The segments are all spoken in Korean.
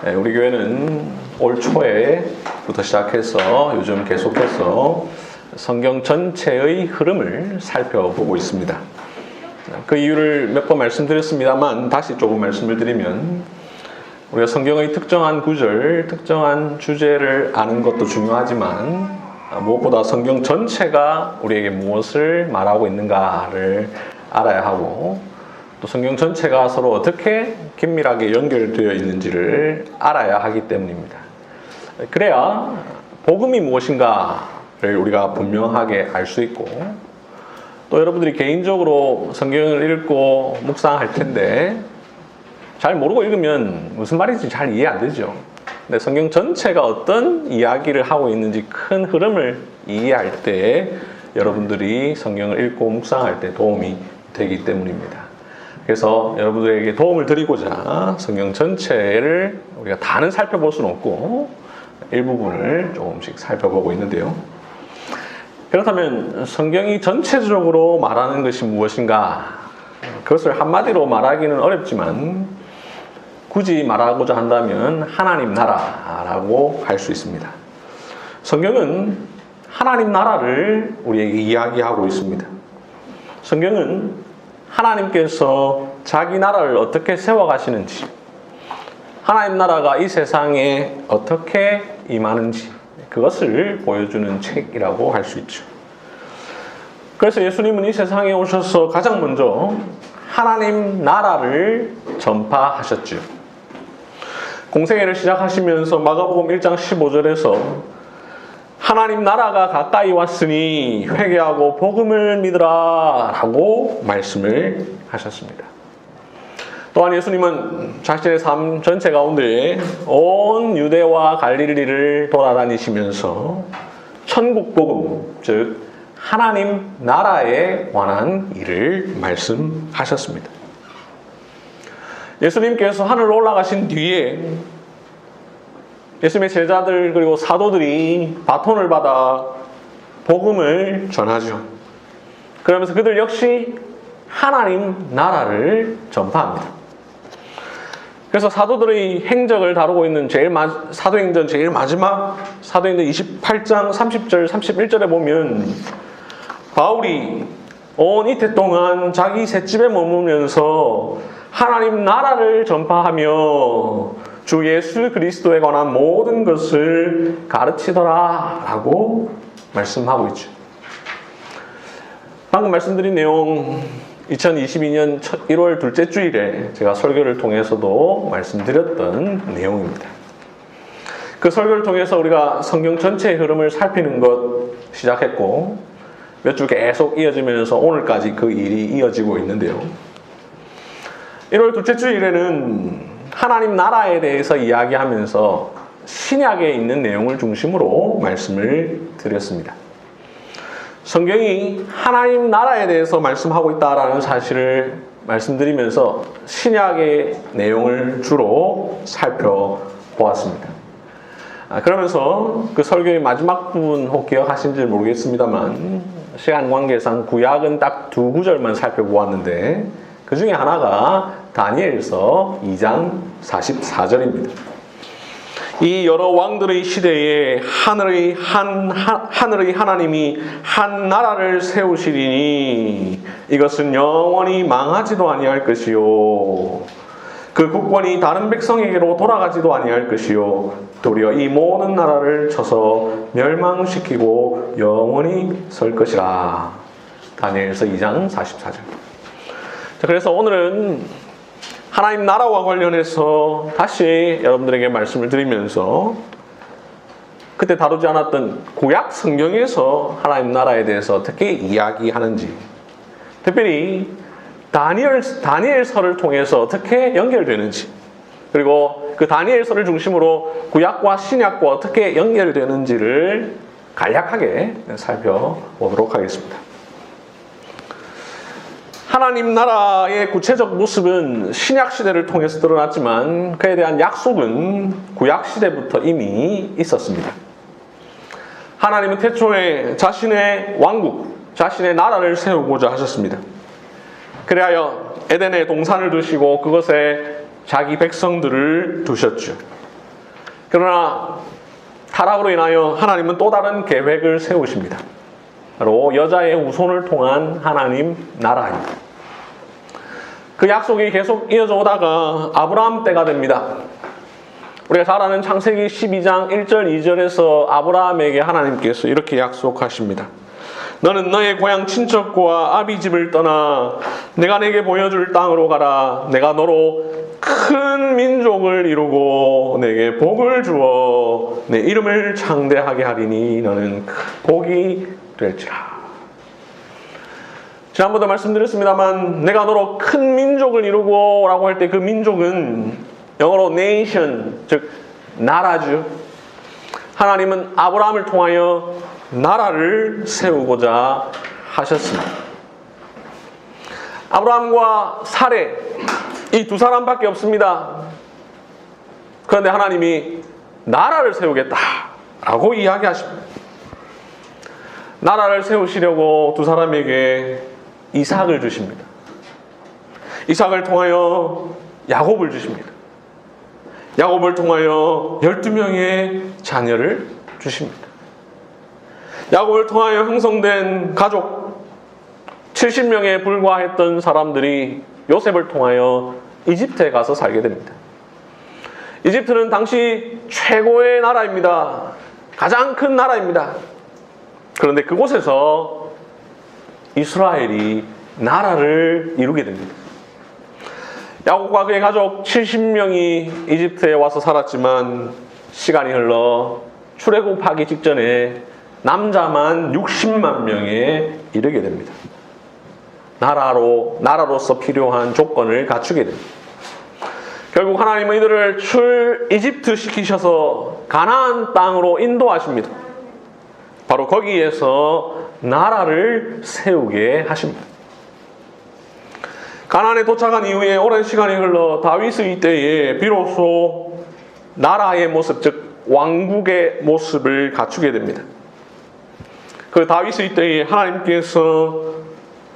우리 교회는 올 초에부터 시작해서 요즘 계속해서 성경 전체의 흐름을 살펴보고 있습니다. 그 이유를 몇 번 말씀드렸습니다만 다시 조금 말씀을 드리면 우리가 성경의 특정한 구절, 특정한 주제를 아는 것도 중요하지만 무엇보다 성경 전체가 우리에게 무엇을 말하고 있는가를 알아야 하고 또 성경 전체가 서로 어떻게 긴밀하게 연결되어 있는지를 알아야 하기 때문입니다. 그래야 복음이 무엇인가를 우리가 분명하게 알 수 있고 또 여러분들이 개인적으로 성경을 읽고 묵상할 텐데 잘 모르고 읽으면 무슨 말인지 잘 이해 안 되죠. 근데 성경 전체가 어떤 이야기를 하고 있는지 큰 흐름을 이해할 때 여러분들이 성경을 읽고 묵상할 때 도움이 되기 때문입니다. 그래서 여러분들에게 도움을 드리고자 성경 전체를 우리가 다는 살펴볼 수는 없고 일부분을 조금씩 살펴보고 있는데요. 그렇다면 성경이 전체적으로 말하는 것이 무엇인가? 그것을 한마디로 말하기는 어렵지만 굳이 말하고자 한다면 하나님 나라라고 할 수 있습니다. 성경은 하나님 나라를 우리에게 이야기하고 있습니다. 성경은 하나님께서 자기 나라를 어떻게 세워가시는지, 하나님 나라가 이 세상에 어떻게 임하는지 그것을 보여주는 책이라고 할 수 있죠. 그래서 예수님은 이 세상에 오셔서 가장 먼저 하나님 나라를 전파하셨죠. 공생애를 시작하시면서 마가복음 1장 15절에서 하나님 나라가 가까이 왔으니 회개하고 복음을 믿으라 라고 말씀을 하셨습니다. 또한 예수님은 자신의 삶 전체 가운데 온 유대와 갈릴리를 돌아다니시면서 천국 복음, 즉 하나님 나라에 관한 일을 말씀하셨습니다. 예수님께서 하늘로 올라가신 뒤에 예수님의 제자들 그리고 사도들이 바톤을 받아 복음을 전하죠. 그러면서 그들 역시 하나님 나라를 전파합니다. 그래서 사도들의 행적을 다루고 있는 사도행전 제일 마지막 사도행전 28장 30절 31절에 보면 바울이 온 이태 동안 자기 셋집에 머무면서 하나님 나라를 전파하며 주 예수 그리스도에 관한 모든 것을 가르치더라 라고 말씀하고 있죠. 방금 말씀드린 내용 2022년 1월 둘째 주일에 제가 설교를 통해서도 말씀드렸던 내용입니다. 그 설교를 통해서 우리가 성경 전체의 흐름을 살피는 것 시작했고 몇 주 계속 이어지면서 오늘까지 그 일이 이어지고 있는데요. 1월 둘째 주일에는 하나님 나라에 대해서 이야기하면서 신약에 있는 내용을 중심으로 말씀을 드렸습니다. 성경이 하나님 나라에 대해서 말씀하고 있다는 사실을 말씀드리면서 신약의 내용을 주로 살펴보았습니다. 그러면서 그 설교의 마지막 부분 혹 기억하신지 모르겠습니다만 시간 관계상 구약은 딱 두 구절만 살펴보았는데 그 중에 하나가 다니엘서 2장 44절입니다. 이 여러 왕들의 시대에 하늘의 하나님이 한 나라를 세우시리니 이것은 영원히 망하지도 아니할 것이요 그 국권이 다른 백성에게로 돌아가지도 아니할 것이요 도리어 이 모든 나라를 쳐서 멸망시키고 영원히 설 것이라. 다니엘서 2장 44절. 그래서 오늘은 하나님 나라와 관련해서 다시 여러분들에게 말씀을 드리면서 그때 다루지 않았던 구약 성경에서 하나님 나라에 대해서 어떻게 이야기하는지, 특별히 다니엘서를 통해서 어떻게 연결되는지, 그리고 그 다니엘서를 중심으로 구약과 신약과 어떻게 연결되는지를 간략하게 살펴보도록 하겠습니다. 하나님 나라의 구체적 모습은 신약 시대를 통해서 드러났지만 그에 대한 약속은 구약 시대부터 이미 있었습니다. 하나님은 태초에 자신의 왕국, 자신의 나라를 세우고자 하셨습니다. 그리하여 에덴에 동산을 두시고 그것에 자기 백성들을 두셨죠. 그러나 타락으로 인하여 하나님은 또 다른 계획을 세우십니다. 바로 여자의 후손을 통한 하나님 나라입니다. 그 약속이 계속 이어져 오다가 아브라함 때가 됩니다. 우리가 잘 아는 창세기 12장 1절 2절에서 아브라함에게 하나님께서 이렇게 약속하십니다. 너는 너의 고향 친척과 아비 집을 떠나 내가 내게 보여줄 땅으로 가라. 내가 너로 큰 민족을 이루고 내게 복을 주어 내 이름을 창대하게 하리니 너는 큰 복이 될지라. 지난번도 말씀드렸습니다만 내가 너로 큰 민족을 이루고 라고 할 때 그 민족은 영어로 nation, 즉 나라죠. 하나님은 아브라함을 통하여 나라를 세우고자 하셨습니다. 아브라함과 사레 이 두 사람밖에 없습니다. 그런데 하나님이 나라를 세우겠다라고 이야기하십니다. 나라를 세우시려고 두 사람에게 이삭을 주십니다. 이삭을 통하여 야곱을 주십니다. 야곱을 통하여 12명의 자녀를 주십니다. 야곱을 통하여 형성된 가족 70명에 불과했던 사람들이 요셉을 통하여 이집트에 가서 살게 됩니다. 이집트는 당시 최고의 나라입니다. 가장 큰 나라입니다. 그런데 그곳에서 이스라엘이 나라를 이루게 됩니다. 야곱과 그의 가족 70명이 이집트에 와서 살았지만 시간이 흘러 출애굽하기 직전에 남자만 60만 명에 이르게 됩니다. 나라로서 필요한 조건을 갖추게 됩니다. 결국 하나님은 이들을 이집트 시키셔서 가나안 땅으로 인도하십니다. 바로 거기에서 나라를 세우게 하십니다. 가나안에 도착한 이후에 오랜 시간이 흘러 다윗의 때에 비로소 나라의 모습, 즉 왕국의 모습을 갖추게 됩니다. 그 다윗의 때에 하나님께서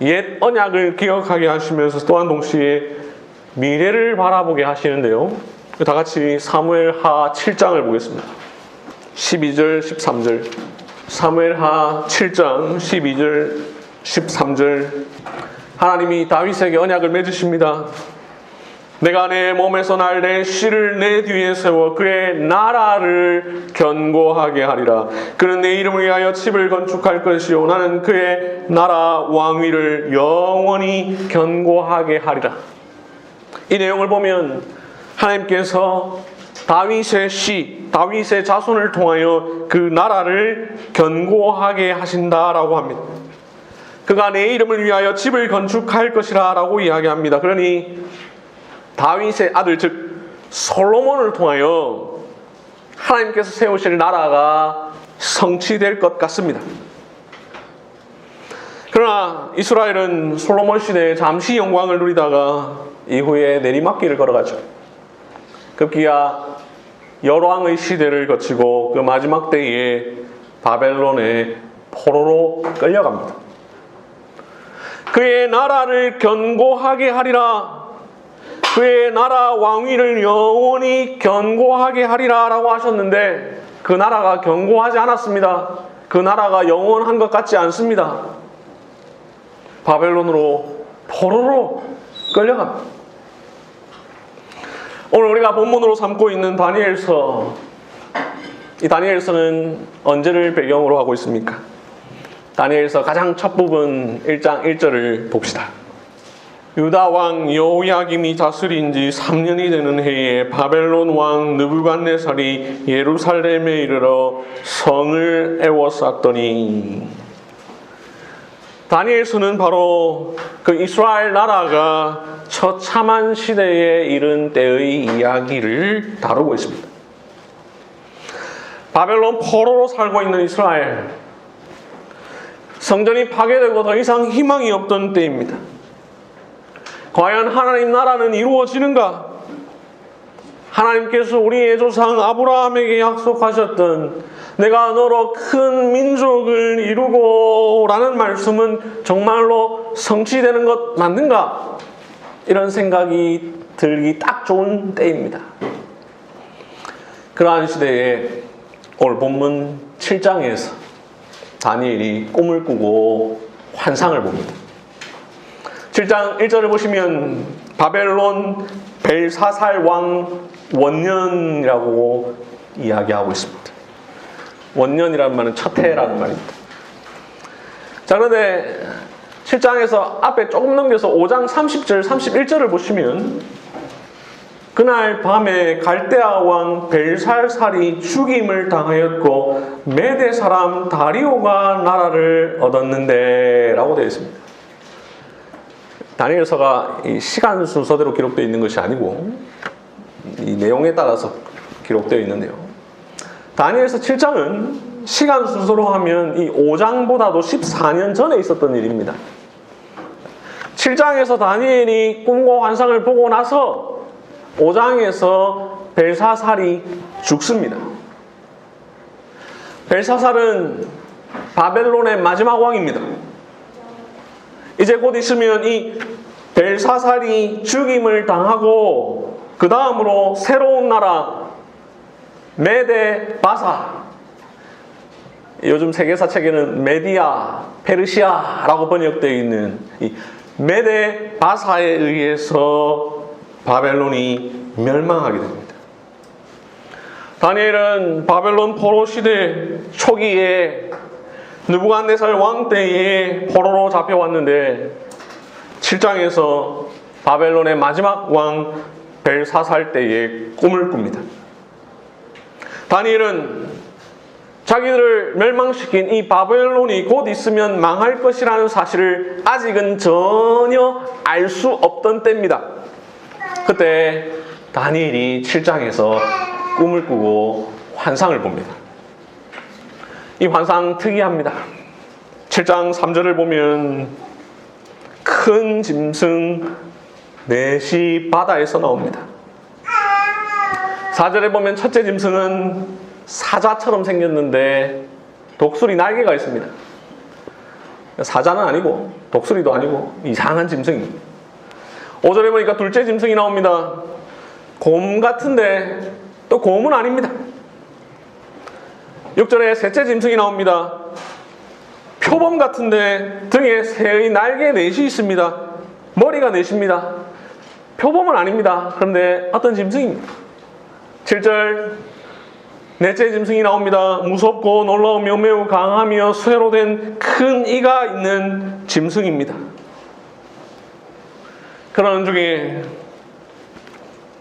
옛 언약을 기억하게 하시면서 또한 동시에 미래를 바라보게 하시는데요. 다 같이 사무엘하 7장을 보겠습니다. 12절, 13절. 사무엘하 7장 12절, 13절. 하나님이 다윗에게 언약을 맺으십니다. 내가 내 몸에서 날 내 씨를 내 뒤에 세워 그의 나라를 견고하게 하리라. 그는 내 이름을 위하여 집을 건축할 것이요 나는 그의 나라 왕위를 영원히 견고하게 하리라. 이 내용을 보면 하나님께서 다윗의 씨, 다윗의 자손을 통하여 그 나라를 견고하게 하신다라고 합니다. 그가 내 이름을 위하여 집을 건축할 것이라 라고 이야기합니다. 그러니 다윗의 아들 즉 솔로몬을 통하여 하나님께서 세우실 나라가 성취될 것 같습니다. 그러나 이스라엘은 솔로몬 시대에 잠시 영광을 누리다가 이후에 내리막길을 걸어가죠. 급기야 열왕의 시대를 거치고 그 마지막 때에 바벨론의 포로로 끌려갑니다. 그의 나라를 견고하게 하리라. 그의 나라 왕위를 영원히 견고하게 하리라 라고 하셨는데 그 나라가 견고하지 않았습니다. 그 나라가 영원한 것 같지 않습니다. 바벨론으로 포로로 끌려갑니다. 오늘 우리가 본문으로 삼고 있는 다니엘서, 이 다니엘서는 언제를 배경으로 하고 있습니까? 다니엘서 가장 첫 부분 1장 1절을 봅시다. 유다 왕 여호야김이 다스린 지 3년이 되는 해에 바벨론 왕 느부갓네살이 예루살렘에 이르러 성을 에워쌌더니, 다니엘서는 바로 그 이스라엘 나라가 처참한 시대에 이른 때의 이야기를 다루고 있습니다. 바벨론 포로로 살고 있는 이스라엘, 성전이 파괴되고 더 이상 희망이 없던 때입니다. 과연 하나님 나라는 이루어지는가? 하나님께서 우리의 조상 아브라함에게 약속하셨던 내가 너로 큰 민족을 이루고 라는 말씀은 정말로 성취되는 것 맞는가? 이런 생각이 들기 딱 좋은 때입니다. 그러한 시대에 오늘 본문 7장에서 다니엘이 꿈을 꾸고 환상을 봅니다. 7장 1절을 보시면 바벨론 벨사살 왕 원년이라고 이야기하고 있습니다. 원년이라는 말은 첫 해라는 말입니다. 자, 그런데 7장에서 앞에 조금 넘겨서 5장 30절, 31절을 보시면 그날 밤에 갈대아 왕 벨살살이 죽임을 당하였고 메대 사람 다리오가 나라를 얻었는데 라고 되어 있습니다. 다니엘서가 이 시간 순서대로 기록되어 있는 것이 아니고 이 내용에 따라서 기록되어 있는데요. 다니엘서 7장은 시간 순서로 하면 이 5장보다도 14년 전에 있었던 일입니다. 7장에서 다니엘이 꿈과 환상을 보고 나서 5장에서 벨사살이 죽습니다. 벨사살은 바벨론의 마지막 왕입니다. 이제 곧 있으면 이 벨사살이 죽임을 당하고 그 다음으로 새로운 나라 메데 바사, 요즘 세계사 책에는 메디아, 페르시아라고 번역되어 있는 이 메데 바사에 의해서 바벨론이 멸망하게 됩니다. 다니엘은 바벨론 포로 시대 초기에 느부갓네살 왕 때에 포로로 잡혀왔는데 7장에서 바벨론의 마지막 왕 벨사살 때에 꿈을 꿉니다. 다니엘은 자기들을 멸망시킨 이 바벨론이 곧 있으면 망할 것이라는 사실을 아직은 전혀 알 수 없던 때입니다. 그때 다니엘이 7장에서 꿈을 꾸고 환상을 봅니다. 이 환상 특이합니다. 7장 3절을 보면 큰 짐승 넷이 바다에서 나옵니다. 4절에 보면 첫째 짐승은 사자처럼 생겼는데 독수리 날개가 있습니다. 사자는 아니고 독수리도 아니고 이상한 짐승입니다. 5절에 보니까 둘째 짐승이 나옵니다. 곰 같은데 또 곰은 아닙니다. 6절에 셋째 짐승이 나옵니다. 표범 같은데 등에 새의 날개 넷이 있습니다. 머리가 넷입니다. 표범은 아닙니다. 그런데 어떤 짐승입니다. 7절 넷째 짐승이 나옵니다. 무섭고 놀라우며 매우 강하며 쇠로 된 큰 이가 있는 짐승입니다. 그러는 중에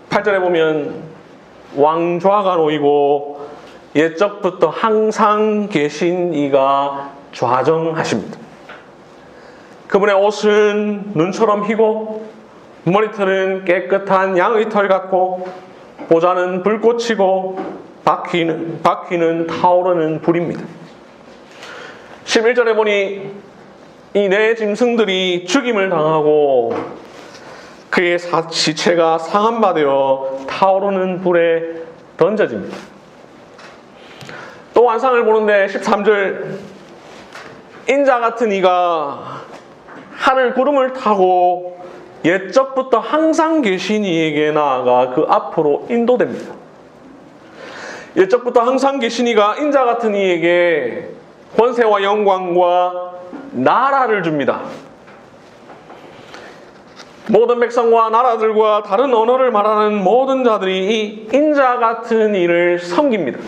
8절에 보면 왕좌가 놓이고 옛적부터 항상 계신 이가 좌정하십니다. 그분의 옷은 눈처럼 희고 머리털은 깨끗한 양의 털 같고 보좌는 불꽃이고 바퀴는 타오르는 불입니다. 11절에 보니 이 네 짐승들이 죽임을 당하고 그의 시체가 상한 바 되어 타오르는 불에 던져집니다. 또 환상을 보는데 13절 인자 같은 이가 하늘 구름을 타고 옛적부터 항상 계신 이에게 나아가 그 앞으로 인도됩니다. 옛적부터 항상 계신 이가 인자 같은 이에게 권세와 영광과 나라를 줍니다. 모든 백성과 나라들과 다른 언어를 말하는 모든 자들이 이 인자 같은 이를 섬깁니다.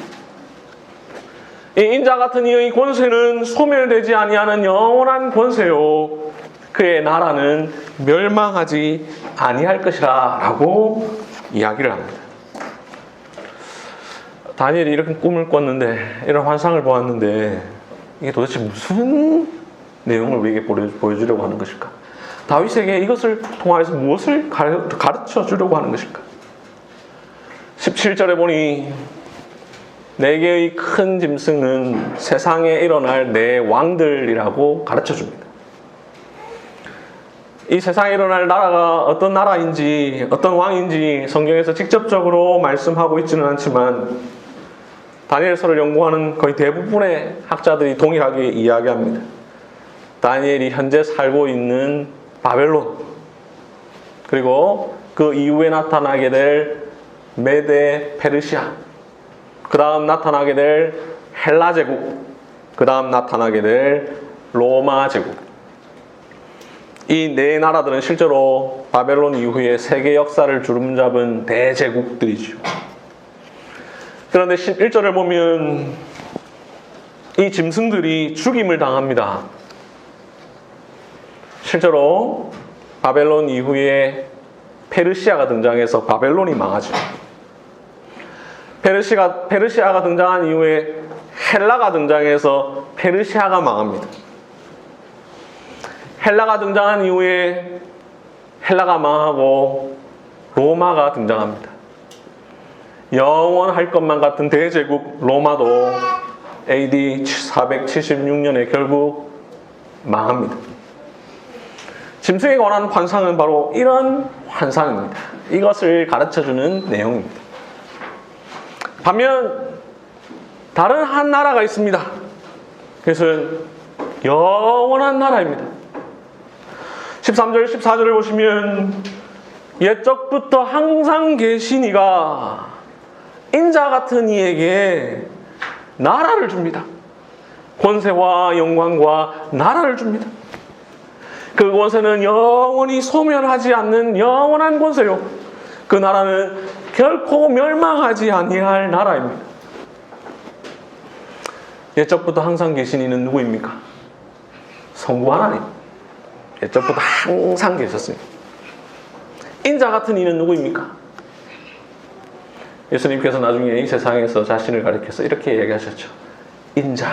이 인자 같은 이의 권세는 소멸되지 아니하는 영원한 권세요 그의 나라는 멸망하지 아니할 것이라 라고 이야기를 합니다. 다니엘이 이렇게 꿈을 꿨는데, 이런 환상을 보았는데 이게 도대체 무슨 내용을 우리에게 보여주려고 하는 것일까? 다윗에게 이것을 통하여서 무엇을 가르쳐 주려고 하는 것일까? 17절에 보니 네 개의 큰 짐승은 세상에 일어날 네 왕들이라고 가르쳐 줍니다. 이 세상에 일어날 나라가 어떤 나라인지 어떤 왕인지 성경에서 직접적으로 말씀하고 있지는 않지만 다니엘서를 연구하는 거의 대부분의 학자들이 동일하게 이야기합니다. 다니엘이 현재 살고 있는 바벨론, 그리고 그 이후에 나타나게 될 메데 페르시아, 그 다음 나타나게 될 헬라 제국, 그 다음 나타나게 될 로마 제국. 이 네 나라들은 실제로 바벨론 이후에 세계 역사를 주름잡은 대제국들이죠. 그런데 11절을 보면 이 짐승들이 죽임을 당합니다. 실제로 바벨론 이후에 페르시아가 등장해서 바벨론이 망하죠. 페르시아가 등장한 이후에 헬라가 등장해서 페르시아가 망합니다. 헬라가 등장한 이후에 헬라가 망하고 로마가 등장합니다. 영원할 것만 같은 대제국 로마도 AD 476년에 결국 망합니다. 짐승에 관한 환상은 바로 이런 환상입니다. 이것을 가르쳐주는 내용입니다. 반면 다른 한 나라가 있습니다. 그것은 영원한 나라입니다. 13절, 14절을 보시면 옛적부터 항상 계신 이가 인자 같은 이에게 나라를 줍니다. 권세와 영광과 나라를 줍니다. 그 권세는 영원히 소멸하지 않는 영원한 권세요. 그 나라는 결코 멸망하지 아니할 나라입니다. 옛적부터 항상 계신 이는 누구입니까? 성부 하나님. 옛적부터 항상 계셨습니다. 인자 같은 이는 누구입니까? 예수님께서 나중에 이 세상에서 자신을 가리켜서 이렇게 얘기하셨죠. 인자.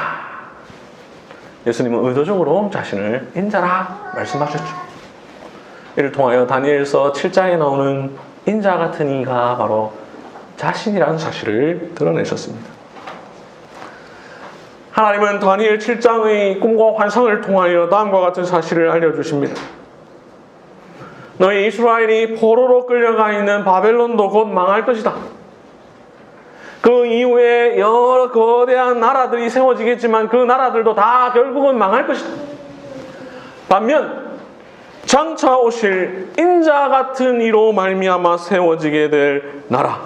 예수님은 의도적으로 자신을 인자라 말씀하셨죠. 이를 통하여 다니엘서 7장에 나오는 인자 같은 이가 바로 자신이라는 사실을 드러내셨습니다. 하나님은 다니엘 7장의 꿈과 환상을 통하여 다음과 같은 사실을 알려주십니다. 너희 이스라엘이 포로로 끌려가 있는 바벨론도 곧 망할 것이다. 그 이후에 여러 거대한 나라들이 세워지겠지만 그 나라들도 다 결국은 망할 것이다. 반면 장차 오실 인자 같은 이로 말미암아 세워지게 될 나라,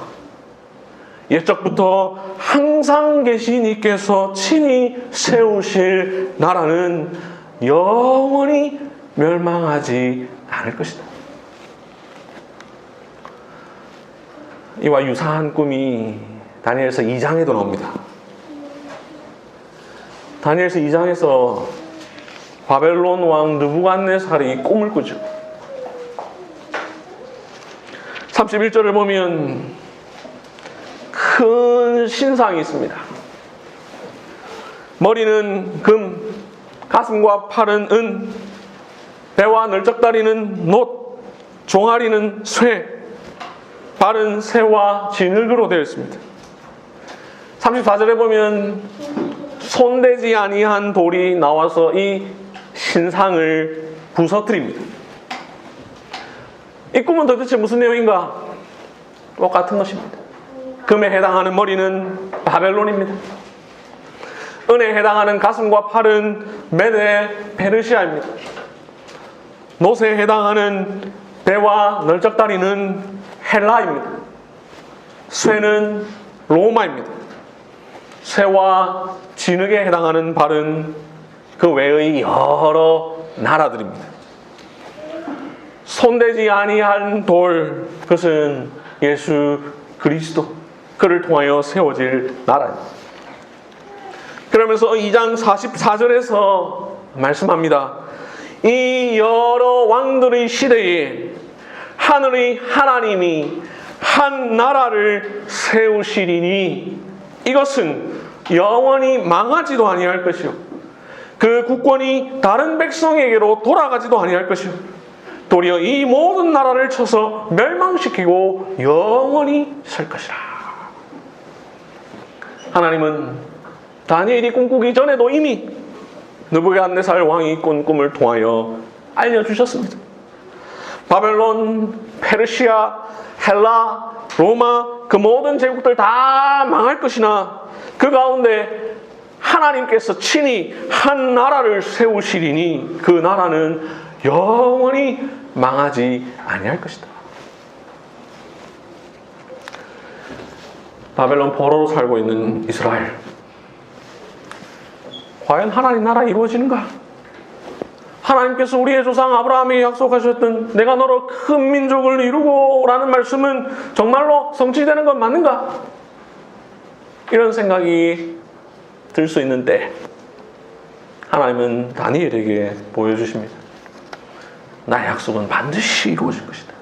옛적부터 항상 계신 이께서 친히 세우실 나라는 영원히 멸망하지 않을 것이다. 이와 유사한 꿈이 다니엘서 2장에도 나옵니다. 다니엘서 2장에서 바벨론 왕 느부갓네살이 꿈을 꾸죠. 31절을 보면 큰 신상이 있습니다. 머리는 금, 가슴과 팔은 은, 배와 널쩍다리는 놋, 종아리는 쇠, 발은 새와 진흙으로 되어 있습니다. 34절에 보면 손대지 아니한 돌이 나와서 이 신상을 부서뜨립니다. 이 꿈은 도대체 무슨 내용인가? 똑같은 것입니다. 금에 해당하는 머리는 바벨론입니다. 은에 해당하는 가슴과 팔은 메데 페르시아입니다. 놋에 해당하는 배와 널쩍다리는 헬라입니다. 쇠는 로마입니다. 쇠와 진흙에 해당하는 발은 그 외의 여러 나라들입니다. 손대지 아니한 돌, 그것은 예수 그리스도, 그를 통하여 세워질 나라입니다. 그러면서 2장 44절에서 말씀합니다. 이 여러 왕들의 시대에 하늘의 하나님이 한 나라를 세우시리니 이것은 영원히 망하지도 아니할 것이요 그 국권이 다른 백성에게로 돌아가지도 아니할 것이요 도리어 이 모든 나라를 쳐서 멸망시키고 영원히 살 것이라. 하나님은 다니엘이 꿈꾸기 전에도 이미 느부갓네살 왕이 꾼 꿈을 통하여 알려주셨습니다. 바벨론, 페르시아, 헬라, 로마, 그 모든 제국들 다 망할 것이나 그 가운데 하나님께서 친히 한 나라를 세우시리니 그 나라는 영원히 망하지 아니할 것이다. 바벨론 포로로 살고 있는 이스라엘. 과연 하나님 나라 이루어지는가? 하나님께서 우리의 조상 아브라함에게 약속하셨던 내가 너로 큰 민족을 이루고 라는 말씀은 정말로 성취되는 건 맞는가? 이런 생각이 들 수 있는데 하나님은 다니엘에게 보여주십니다. 나의 약속은 반드시 이루어질 것이다.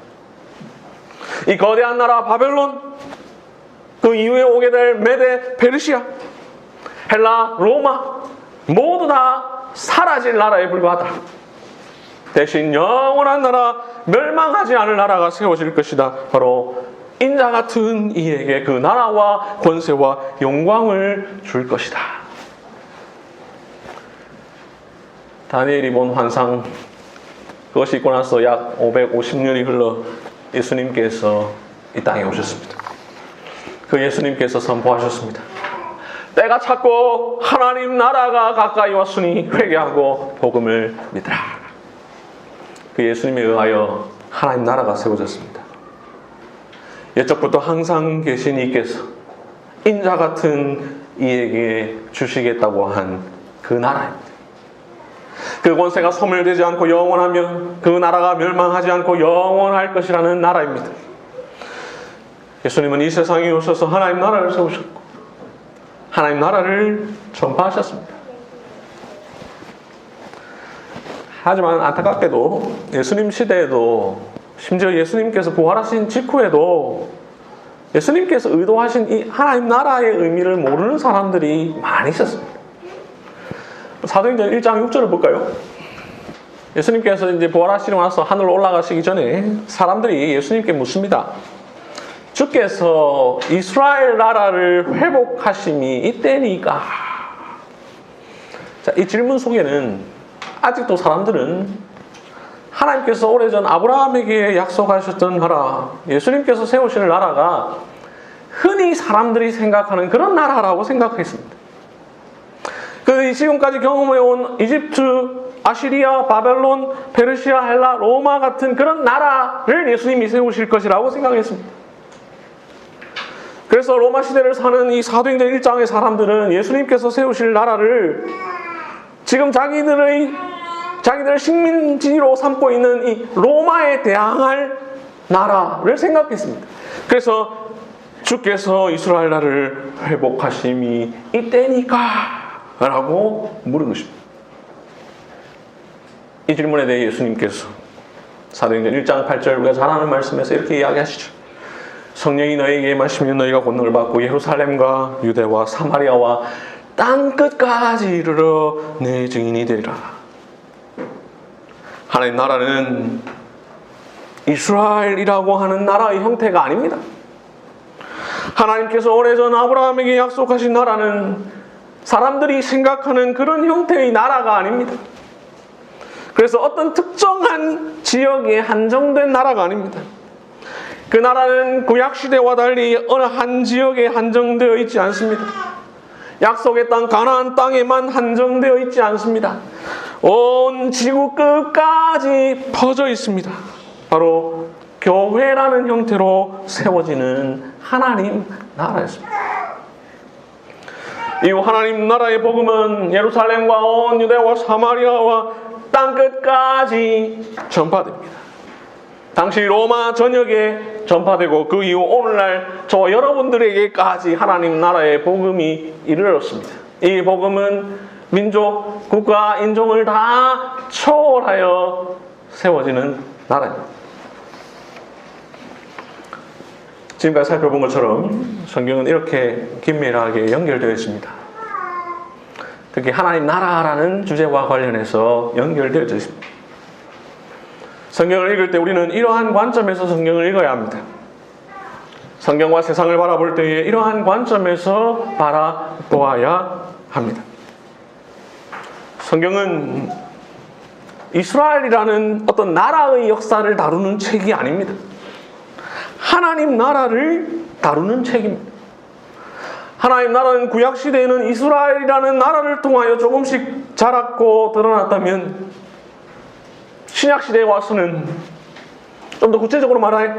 이 거대한 나라 바벨론, 그 이후에 오게 될 메데, 페르시아, 헬라, 로마 모두 다 사라질 나라에 불과하다. 대신 영원한 나라, 멸망하지 않을 나라가 세워질 것이다. 바로 인자 같은 이에게 그 나라와 권세와 영광을 줄 것이다. 다니엘이 본 환상, 그것이 있고 나서 약 550년이 흘러 예수님께서 이 땅에 오셨습니다. 그 예수님께서 선포하셨습니다. 때가 찼고 하나님 나라가 가까이 왔으니 회개하고 복음을 믿으라. 그 예수님에 의하여 하나님 나라가 세워졌습니다. 옛적부터 항상 계신 이께서 인자 같은 이에게 주시겠다고 한 그 나라입니다. 그 권세가 소멸되지 않고 영원하며 그 나라가 멸망하지 않고 영원할 것이라는 나라입니다. 예수님은 이 세상에 오셔서 하나님 나라를 세우셨고 하나님 나라를 전파하셨습니다. 하지만 안타깝게도 예수님 시대에도 심지어 예수님께서 부활하신 직후에도 예수님께서 의도하신 이 하나님 나라의 의미를 모르는 사람들이 많이 있었습니다. 사도행전 1장 6절을 볼까요? 예수님께서 이제 부활하시고 나서 하늘로 올라가시기 전에 사람들이 예수님께 묻습니다. 주께서 이스라엘 나라를 회복하심이 이때니까. 자, 이 질문 속에는 아직도 사람들은 하나님께서 오래전 아브라함에게 약속하셨던 나라, 예수님께서 세우실 나라가 흔히 사람들이 생각하는 그런 나라라고 생각했습니다. 그 지금까지 경험해온 이집트, 아시리아, 바벨론, 페르시아, 헬라, 로마 같은 그런 나라를 예수님이 세우실 것이라고 생각했습니다. 그래서 로마 시대를 사는 이 사도행전 1장의 사람들은 예수님께서 세우실 나라를 지금 자기들의 식민지로 삼고 있는 이 로마에 대항할 나라를 생각했습니다. 그래서 주께서 이스라엘 나라를 회복하심이 이때니까 라고 물은 것입니다. 이 질문에 대해 예수님께서 사도행전 1장 8절 우리가 잘 아는 말씀에서 이렇게 이야기하시죠. 성령이 너희에게 임하시면 너희가 권능을 받고 예루살렘과 유대와 사마리아와 땅끝까지 이르러 내 증인이 되리라. 하나님 나라는 이스라엘이라고 하는 나라의 형태가 아닙니다. 하나님께서 오래전 아브라함에게 약속하신 나라는 사람들이 생각하는 그런 형태의 나라가 아닙니다. 그래서 어떤 특정한 지역에 한정된 나라가 아닙니다. 그 나라는 구약시대와 달리 어느 한 지역에 한정되어 있지 않습니다. 약속의 땅 가나안 땅에만 한정되어 있지 않습니다. 온 지구 끝까지 퍼져 있습니다. 바로 교회라는 형태로 세워지는 하나님 나라였습니다. 이후 하나님 나라의 복음은 예루살렘과 온 유대와 사마리아와 땅끝까지 전파됩니다. 당시 로마 전역에 전파되고 그 이후 오늘날 저와 여러분들에게까지 하나님 나라의 복음이 이르렀습니다. 이 복음은 민족, 국가, 인종을 다 초월하여 세워지는 나라입니다. 지금까지 살펴본 것처럼 성경은 이렇게 긴밀하게 연결되어 있습니다. 특히 하나님 나라라는 주제와 관련해서 연결되어 있습니다. 성경을 읽을 때 우리는 이러한 관점에서 성경을 읽어야 합니다. 성경과 세상을 바라볼 때에 이러한 관점에서 바라보아야 합니다. 성경은 이스라엘이라는 어떤 나라의 역사를 다루는 책이 아닙니다. 하나님 나라를 다루는 책입니다. 하나님 나라는 구약시대에는 이스라엘이라는 나라를 통하여 조금씩 자랐고 드러났다면 신약시대에 와서는 좀 더 구체적으로 말해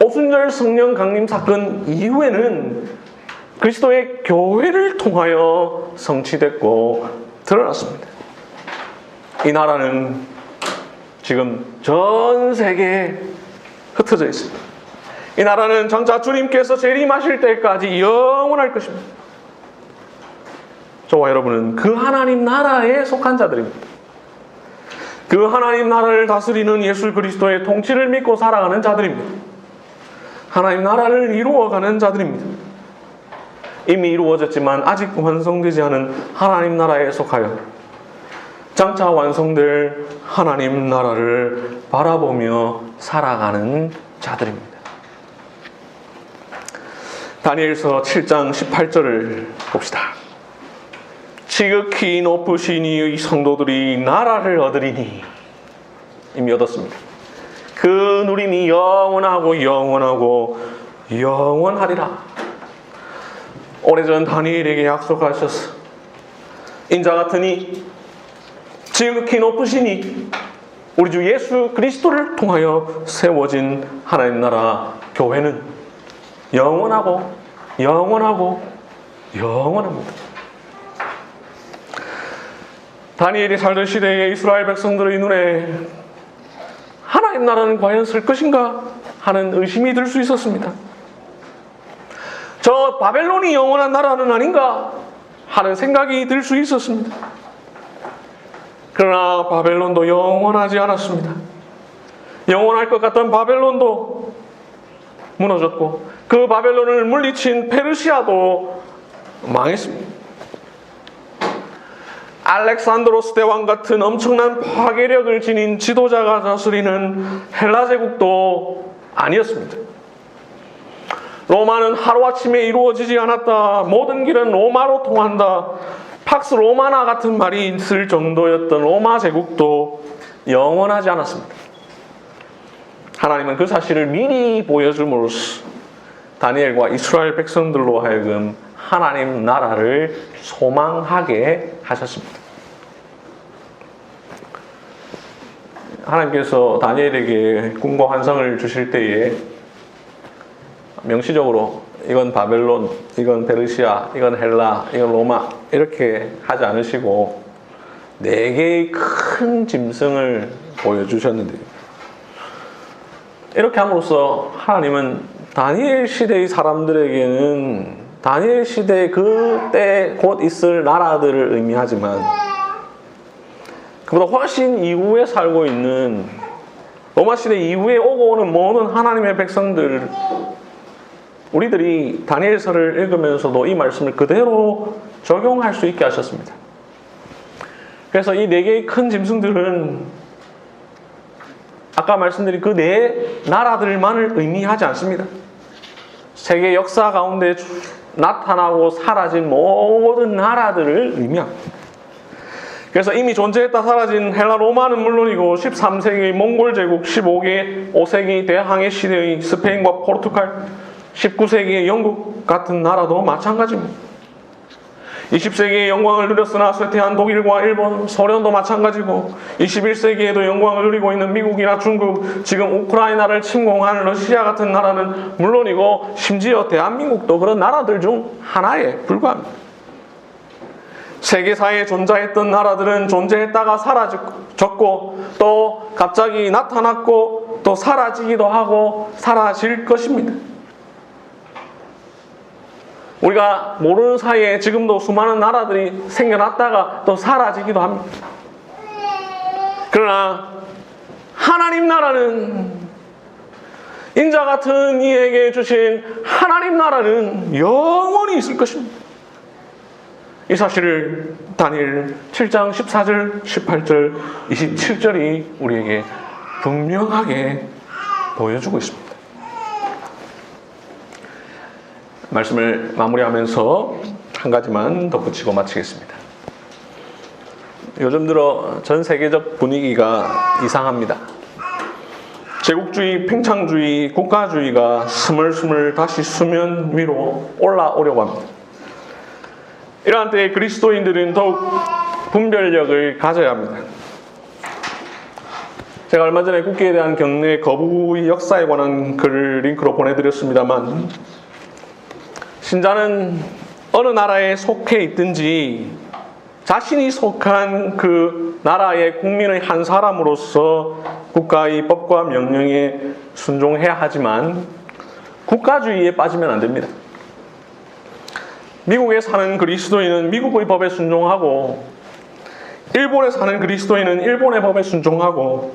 오순절 성령 강림 사건 이후에는 그리스도의 교회를 통하여 성취됐고 드러났습니다. 이 나라는 지금 전 세계에 흩어져 있습니다. 이 나라는 장차 주님께서 재림하실 때까지 영원할 것입니다. 저와 여러분은 그 하나님 나라에 속한 자들입니다. 그 하나님 나라를 다스리는 예수 그리스도의 통치를 믿고 살아가는 자들입니다. 하나님 나라를 이루어가는 자들입니다. 이미 이루어졌지만 아직 완성되지 않은 하나님 나라에 속하여 장차 완성될 하나님 나라를 바라보며 살아가는 자들입니다. 다니엘서 7장 18절을 봅시다. 지극히 높으신 이의 성도들이 나라를 얻으리니. 이미 얻었습니다. 그 누림이 영원하고 영원하고 영원하리라. 오래전 다니엘에게 약속하셨어. 인자 같으니 지극히 높으시니 우리 주 예수 그리스도를 통하여 세워진 하나님 나라 교회는 영원하고 영원하고 영원합니다. 다니엘이 살던 시대에 이스라엘 백성들의 눈에 하나님 나라는 과연 설 것인가 하는 의심이 들 수 있었습니다. 저 바벨론이 영원한 나라는 아닌가 하는 생각이 들 수 있었습니다. 그러나 바벨론도 영원하지 않았습니다. 영원할 것 같던 바벨론도 무너졌고 그 바벨론을 물리친 페르시아도 망했습니다. 알렉산드로스 대왕 같은 엄청난 파괴력을 지닌 지도자가 다스리는 헬라 제국도 아니었습니다. 로마는 하루아침에 이루어지지 않았다. 모든 길은 로마로 통한다. 팍스 로마나 같은 말이 있을 정도였던 로마 제국도 영원하지 않았습니다. 하나님은 그 사실을 미리 보여줌으로써 다니엘과 이스라엘 백성들로 하여금 하나님 나라를 소망하게 하셨습니다. 하나님께서 다니엘에게 꿈과 환상을 주실 때에 명시적으로 이건 바벨론, 이건 페르시아, 이건 헬라, 이건 로마 이렇게 하지 않으시고 4개의 큰 짐승을 보여주셨는데요. 이렇게 함으로써 하나님은 다니엘 시대의 사람들에게는 다니엘 시대 그때 곧 있을 나라들을 의미하지만 그보다 훨씬 이후에 살고 있는 로마 시대 이후에 오고 오는 모든 하나님의 백성들 우리들이 다니엘서를 읽으면서도 이 말씀을 그대로 적용할 수 있게 하셨습니다. 그래서 이 4개의 큰 짐승들은 아까 말씀드린 그 4 나라들만을 의미하지 않습니다. 세계 역사 가운데 나타나고 사라진 모든 나라들을 의미합니다. 그래서 이미 존재했다 사라진 헬라 로마는 물론이고 13세기의 몽골 제국, 5세기 대항해 시대의 스페인과 포르투갈, 19세기의 영국 같은 나라도 마찬가지입니다. 20세기의 영광을 누렸으나 쇠퇴한 독일과 일본, 소련도 마찬가지고 21세기에도 영광을 누리고 있는 미국이나 중국, 지금 우크라이나를 침공한 러시아 같은 나라는 물론이고 심지어 대한민국도 그런 나라들 중 하나에 불과합니다. 세계사에 존재했던 나라들은 존재했다가 사라졌고 또 갑자기 나타났고 또 사라지기도 하고 사라질 것입니다. 우리가 모르는 사이에 지금도 수많은 나라들이 생겨났다가 또 사라지기도 합니다. 그러나 하나님 나라는 인자 같은 이에게 주신 하나님 나라는 영원히 있을 것입니다. 이 사실을 다니엘 7장 14절, 18절, 27절이 우리에게 분명하게 보여주고 있습니다. 말씀을 마무리하면서 한 가지만 덧붙이고 마치겠습니다. 요즘 들어 전 세계적 분위기가 이상합니다. 제국주의, 팽창주의, 국가주의가 스물스물 다시 수면 위로 올라오려고 합니다. 이러한 때에 그리스도인들은 더욱 분별력을 가져야 합니다. 제가 얼마 전에 국기에 대한 경례 거부의 역사에 관한 글을 링크로 보내드렸습니다만 신자는 어느 나라에 속해 있든지 자신이 속한 그 나라의 국민의 한 사람으로서 국가의 법과 명령에 순종해야 하지만 국가주의에 빠지면 안 됩니다. 미국에 사는 그리스도인은 미국의 법에 순종하고, 일본에 사는 그리스도인은 일본의 법에 순종하고,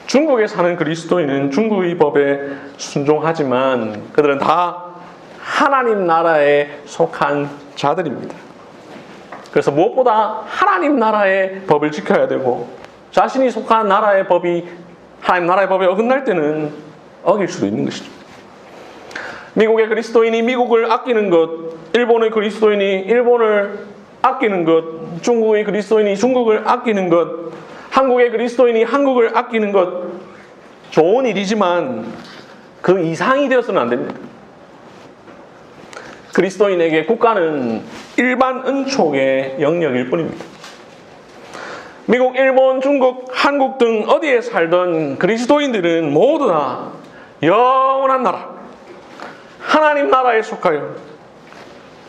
중국에 사는 그리스도인은 중국의 법에 순종하지만 그들은 다 하나님 나라에 속한 자들입니다. 그래서 무엇보다 하나님 나라의 법을 지켜야 되고, 자신이 속한 나라의 법이 하나님 나라의 법에 어긋날 때는 어길 수도 있는 것이죠. 미국의 그리스도인이 미국을 아끼는 것, 일본의 그리스도인이 일본을 아끼는 것, 중국의 그리스도인이 중국을 아끼는 것, 한국의 그리스도인이 한국을 아끼는 것, 좋은 일이지만 그 이상이 되어서는 안 됩니다. 그리스도인에게 국가는 일반 은촉의 영역일 뿐입니다. 미국, 일본, 중국, 한국 등 어디에 살던 그리스도인들은 모두 다 영원한 나라, 하나님 나라에 속하여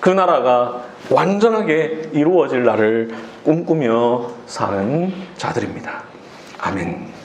그 나라가 완전하게 이루어질 날을 꿈꾸며 사는 자들입니다. 아멘.